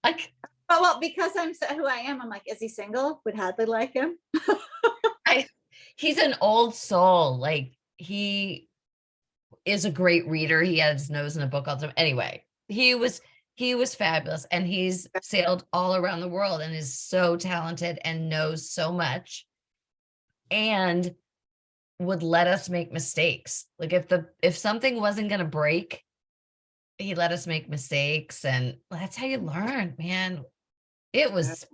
Like, well, because I'm who I am, I'm like, is he single? Would Hadley like him? he's an old soul. Like, he is a great reader. He had his nose in a book all the time. Anyway, he was fabulous, and he's sailed all around the world and is so talented and knows so much, and would let us make mistakes. Like, if something wasn't going to break, he let us make mistakes, and that's how you learn, man. It was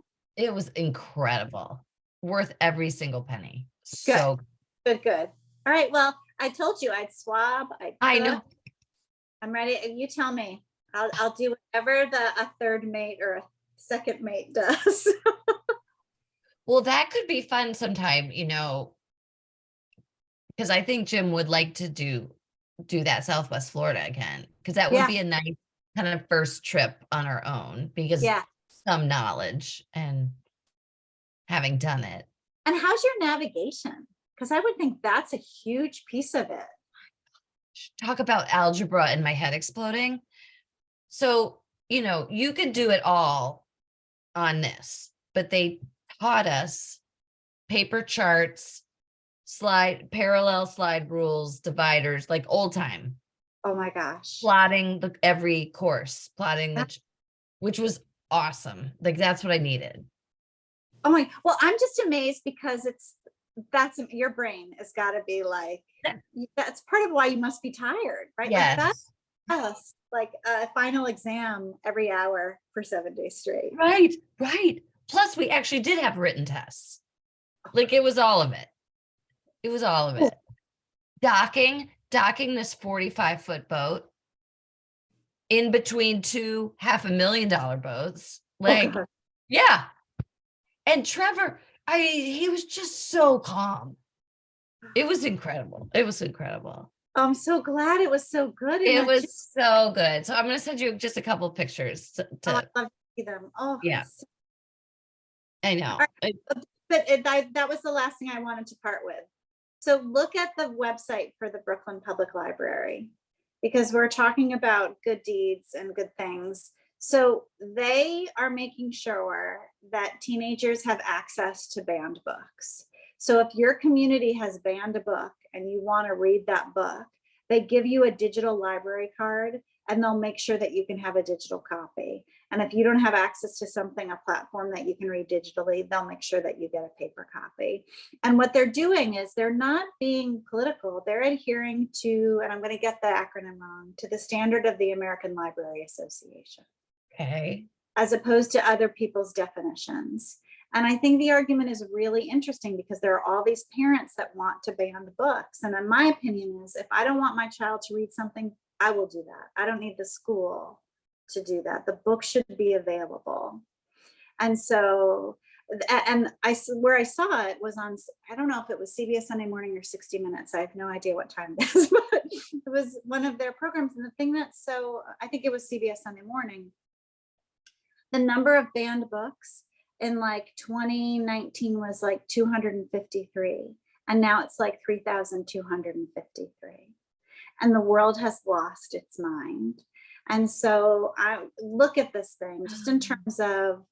incredible. Worth every single penny. So good. All right. Well, I told you I'd swab. I know. I'm ready. You tell me. I'll do whatever a third mate or a second mate does. Well, that could be fun sometime, because I think Jim would like to do that Southwest Florida again, because that would be a nice kind of first trip on our own, because some knowledge and having done it. And how's your navigation? Because I would think that's a huge piece of it. Talk about algebra and my head exploding. So, you could do it all on this, but they taught us paper charts, parallel slide rules, dividers, like old time. Oh my gosh. Plotting every course, which was awesome. Like, that's what I needed. Oh my, well, I'm just amazed because that's your brain has got to be like, that's part of why you must be tired, right? Yes. Like a final exam every hour for 7 days straight. Right. Plus, we actually did have written tests. Like it was all of it. It was all of it. Docking this 45-foot boat in between two $500,000 boats. Like, God. yeah. And Trevor, he was just so calm. It was incredible. It was incredible. I'm so glad it was so good. And It was so good. So I'm going to send you just a couple of pictures I'd love to see them. Oh, yeah. I know. Right. But that was the last thing I wanted to part with. So look at the website for the Brooklyn Public Library, because we're talking about good deeds and good things. So they are making sure that teenagers have access to banned books. So if your community has banned a book and you want to read that book, they give you a digital library card and they'll make sure that you can have a digital copy. And if you don't have access to something, a platform that you can read digitally, they'll make sure that you get a paper copy. And what they're doing is they're not being political. They're adhering to, and I'm going to get the acronym wrong, to the standard of the American Library Association. Okay. As opposed to other people's definitions. And I think the argument is really interesting because there are all these parents that want to ban the books. And in my opinion is, if I don't want my child to read something, I will do that. I don't need the school to do that. The book should be available. And so, and where I saw it was on, I don't know if it was CBS Sunday Morning or 60 Minutes. I have no idea what time it is, but it was one of their programs. And the thing that's so, I think it was CBS Sunday Morning, the number of banned books in like 2019 was like 253. And now it's like 3,253. And the world has lost its mind. And so I look at this thing just in terms of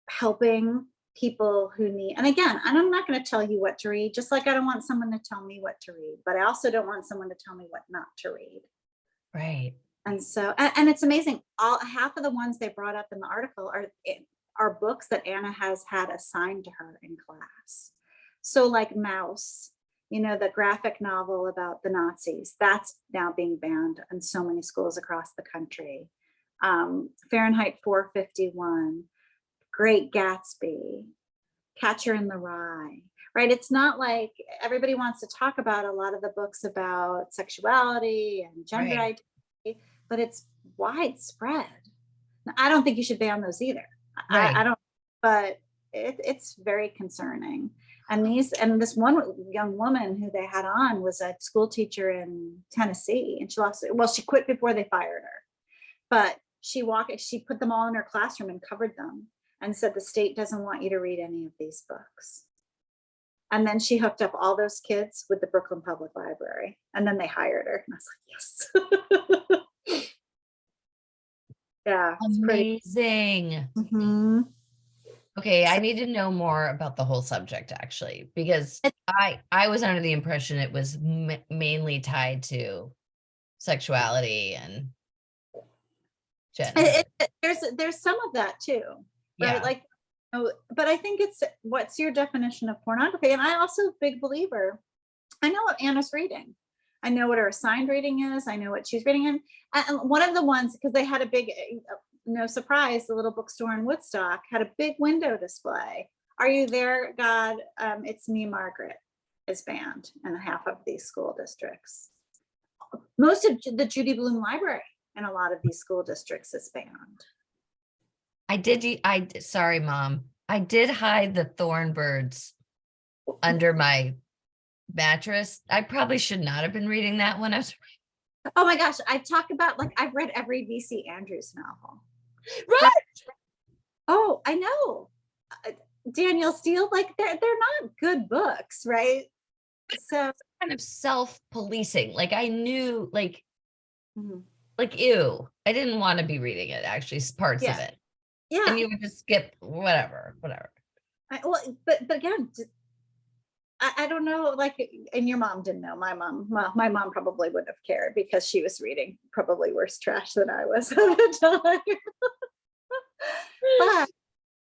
helping people who need, and again, I'm not going to tell you what to read, just like I don't want someone to tell me what to read, but I also don't want someone to tell me what not to read. Right. And so, and it's amazing. Half of the ones they brought up in the article are books that Anna has had assigned to her in class. So like Mouse, you know, the graphic novel about the Nazis, that's now being banned in so many schools across the country. Fahrenheit 451, Great Gatsby, Catcher in the Rye, right? It's not like everybody wants to talk about a lot of the books about sexuality and gender identity, but it's widespread. Now, I don't think you should ban those either. Right. I don't, but it's very concerning. And this one young woman who they had on was a school teacher in Tennessee, and she quit before they fired her. But she put them all in her classroom and covered them and said, the state doesn't want you to read any of these books. And then she hooked up all those kids with the Brooklyn Public Library. And then they hired her. And I was like, yes. Yeah. Amazing. Mm-hmm. Okay, I need to know more about the whole subject actually, because I was under the impression it was mainly tied to sexuality and gender. There's some of that too, right? Yeah. Like, but I think it's, what's your definition of pornography? And I also a big believer. I know what Anna's reading. I know what her assigned reading is. I know what she's reading in. And one of the ones, because they had a big, no surprise, the little bookstore in Woodstock had a big window display. Are you there, God? It's Me, Margaret is banned in half of these school districts. Most of the Judy Blume Library in a lot of these school districts is banned. Sorry, Mom. I did hide the thorn birds under my mattress. I probably should not have been reading that when I was. Oh my gosh, I talk about, like, I've read every V.C. Andrews novel. Right. Oh, I know. Danielle Steele, like they're not good books, right? So kind of self-policing. Like I knew, like, mm-hmm. like, ew, I didn't want to be reading it, actually, parts of it. Yeah. And you would just skip whatever. But again, I don't know, like, and your mom didn't know. My mom probably wouldn't have cared because she was reading probably worse trash than I was at the time. But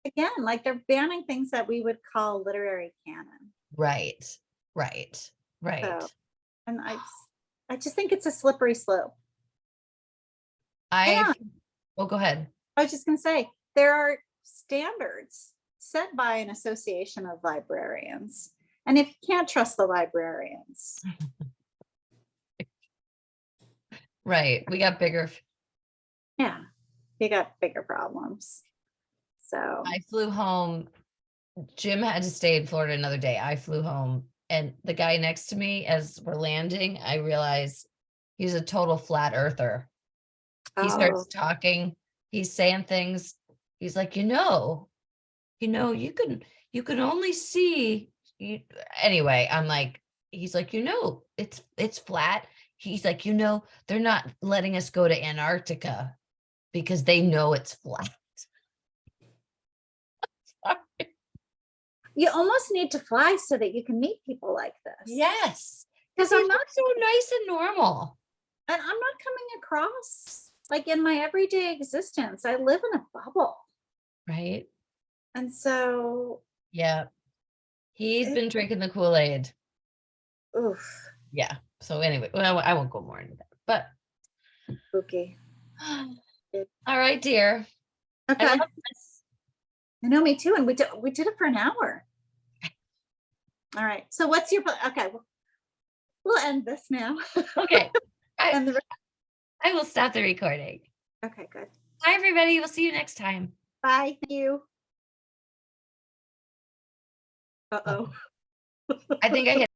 again, like they're banning things that we would call literary canon. Right. So, and I just think it's a slippery slope. Oh, go ahead. I was just gonna say, there are standards set by an association of librarians. And if you can't trust the librarians, Right. We got bigger. yeah, you got bigger problems. So I flew home. Jim had to stay in Florida another day. I flew home, and the guy next to me, as we're landing, I realize he's a total flat earther. He starts talking, he's saying things. He's like, you can only see you. Anyway, I'm like, he's like, it's flat. He's like, they're not letting us go to Antarctica because they know it's flat. you almost need to fly so that you can meet people like this. Yes. Because Because I'm not, so nice and normal. and I'm not coming across like in my everyday existence. I live in a bubble. Right. And so, Yeah. He's been drinking the Kool-Aid. oof, Yeah. So anyway, well, I won't go more into that. But spooky. all right, dear. Okay. I love this. I know, me too. And we did it for an hour. All right. So what's your, okay, we'll end this now. Okay. And I will stop the recording. okay, good. Hi, everybody. We'll see you next time. Bye. Thank you. Uh-oh. I think I hit